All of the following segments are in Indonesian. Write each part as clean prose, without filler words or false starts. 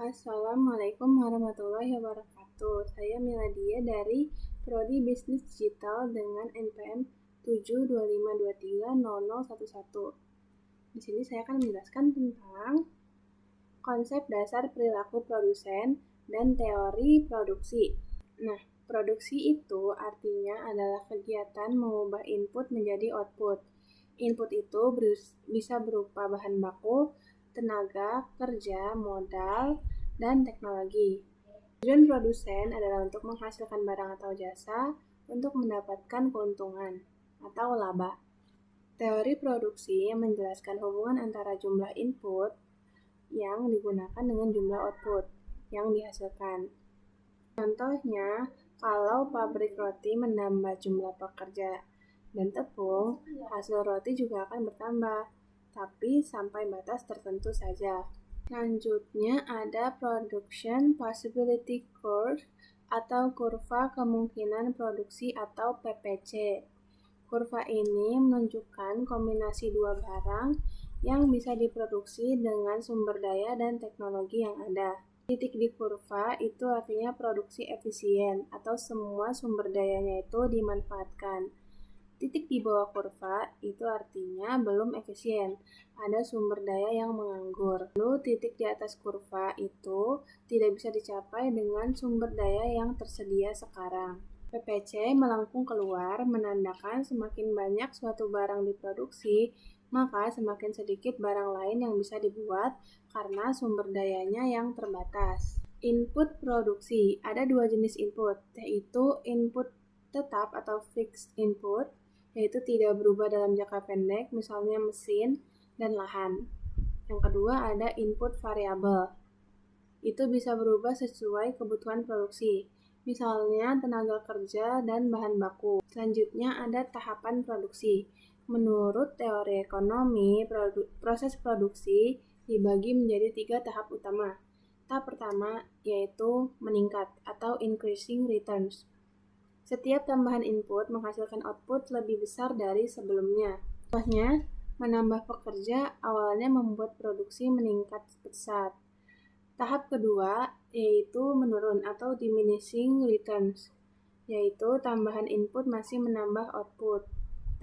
Assalamualaikum warahmatullahi wabarakatuh. Saya Miladia dari Prodi Bisnis Digital dengan NPM 725230011. Di sini saya akan menjelaskan tentang konsep dasar perilaku produsen dan teori produksi. Nah, produksi itu artinya adalah kegiatan mengubah input menjadi output. Input itu bisa berupa bahan baku, tenaga kerja, modal, dan teknologi. Tujuan produsen adalah untuk menghasilkan barang atau jasa untuk mendapatkan keuntungan atau laba. Teori produksi menjelaskan hubungan antara jumlah input yang digunakan dengan jumlah output yang dihasilkan. Contohnya, kalau pabrik roti menambah jumlah pekerja dan tepung, hasil roti juga akan bertambah, tapi sampai batas tertentu saja. Selanjutnya ada Production Possibility Curve atau kurva kemungkinan produksi atau PPC. Kurva ini menunjukkan kombinasi dua barang yang bisa diproduksi dengan sumber daya dan teknologi yang ada. Titik di kurva itu artinya produksi efisien atau semua sumber dayanya itu dimanfaatkan. Titik di bawah kurva itu artinya belum efisien, ada sumber daya yang menganggur. Lalu titik di atas kurva itu tidak bisa dicapai dengan sumber daya yang tersedia sekarang. PPC melengkung keluar menandakan semakin banyak suatu barang diproduksi, maka semakin sedikit barang lain yang bisa dibuat karena sumber dayanya yang terbatas. Input produksi, ada dua jenis input, yaitu input tetap atau fixed input, yaitu tidak berubah dalam jangka pendek, misalnya mesin dan lahan. Yang kedua ada input variabel, itu bisa berubah sesuai kebutuhan produksi, misalnya tenaga kerja dan bahan baku. Selanjutnya ada tahapan produksi. Menurut teori ekonomi, proses produksi dibagi menjadi 3 tahap utama. Tahap pertama yaitu meningkat atau increasing returns. Setiap tambahan input menghasilkan output lebih besar dari sebelumnya. Contohnya, menambah pekerja awalnya membuat produksi meningkat pesat. Tahap kedua yaitu menurun atau diminishing returns, yaitu tambahan input masih menambah output,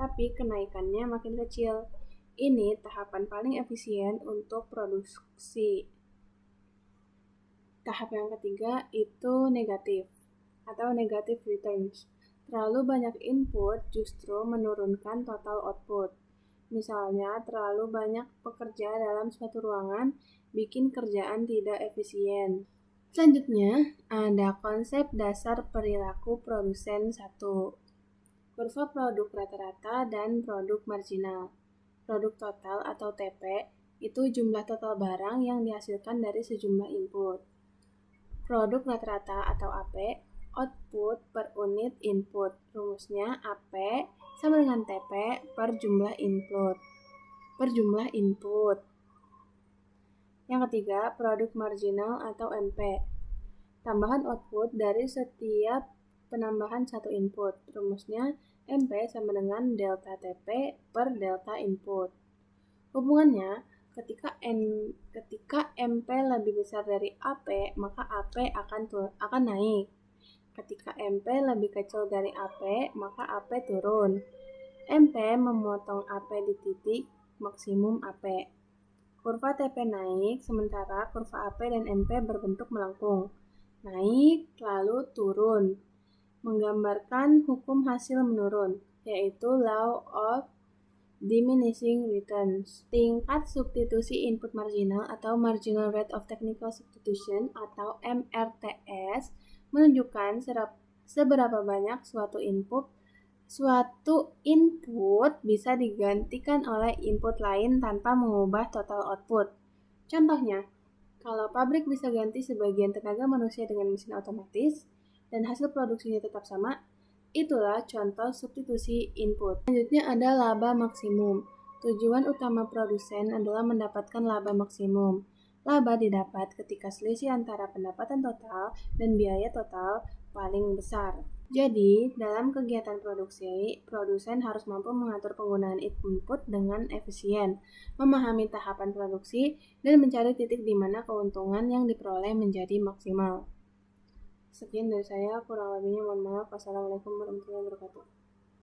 tapi kenaikannya makin kecil. Ini tahapan paling efisien untuk produksi. Tahap yang ketiga itu negatif atau negative returns. Terlalu banyak input justru menurunkan total output. Misalnya, terlalu banyak pekerja dalam suatu ruangan bikin kerjaan tidak efisien. Selanjutnya, ada konsep dasar perilaku produsen 1. Kurva produk rata-rata dan produk marginal. Produk total atau TP itu jumlah total barang yang dihasilkan dari sejumlah input. Produk rata-rata atau AP, output per unit input. Rumusnya AP sama dengan TP per jumlah input. Yang ketiga, produk marginal atau MP. Tambahan output dari setiap penambahan satu input. Rumusnya MP sama dengan delta TP per delta input. Hubungannya, ketika MP lebih besar dari AP, maka AP akan naik. Ketika MP lebih kecil dari AP, maka AP turun. MP memotong AP di titik maksimum AP. Kurva TP naik, sementara kurva AP dan MP berbentuk melengkung. Naik, lalu turun. Menggambarkan hukum hasil menurun, yaitu Law of Diminishing Returns. Tingkat substitusi input marginal atau Marginal Rate of Technical Substitution atau MRTS menunjukkan seberapa banyak suatu input bisa digantikan oleh input lain tanpa mengubah total output. Contohnya, kalau pabrik bisa ganti sebagian tenaga manusia dengan mesin otomatis dan hasil produksinya tetap sama, itulah contoh substitusi input. Selanjutnya ada laba maksimum. Tujuan utama produsen adalah mendapatkan laba maksimum. Laba didapat ketika selisih antara pendapatan total dan biaya total paling besar. Jadi, dalam kegiatan produksi, produsen harus mampu mengatur penggunaan input dengan efisien, memahami tahapan produksi, dan mencari titik di mana keuntungan yang diperoleh menjadi maksimal. Sekian dari saya, kurang lebihnya mohon maaf. Wassalamualaikum warahmatullahi wabarakatuh.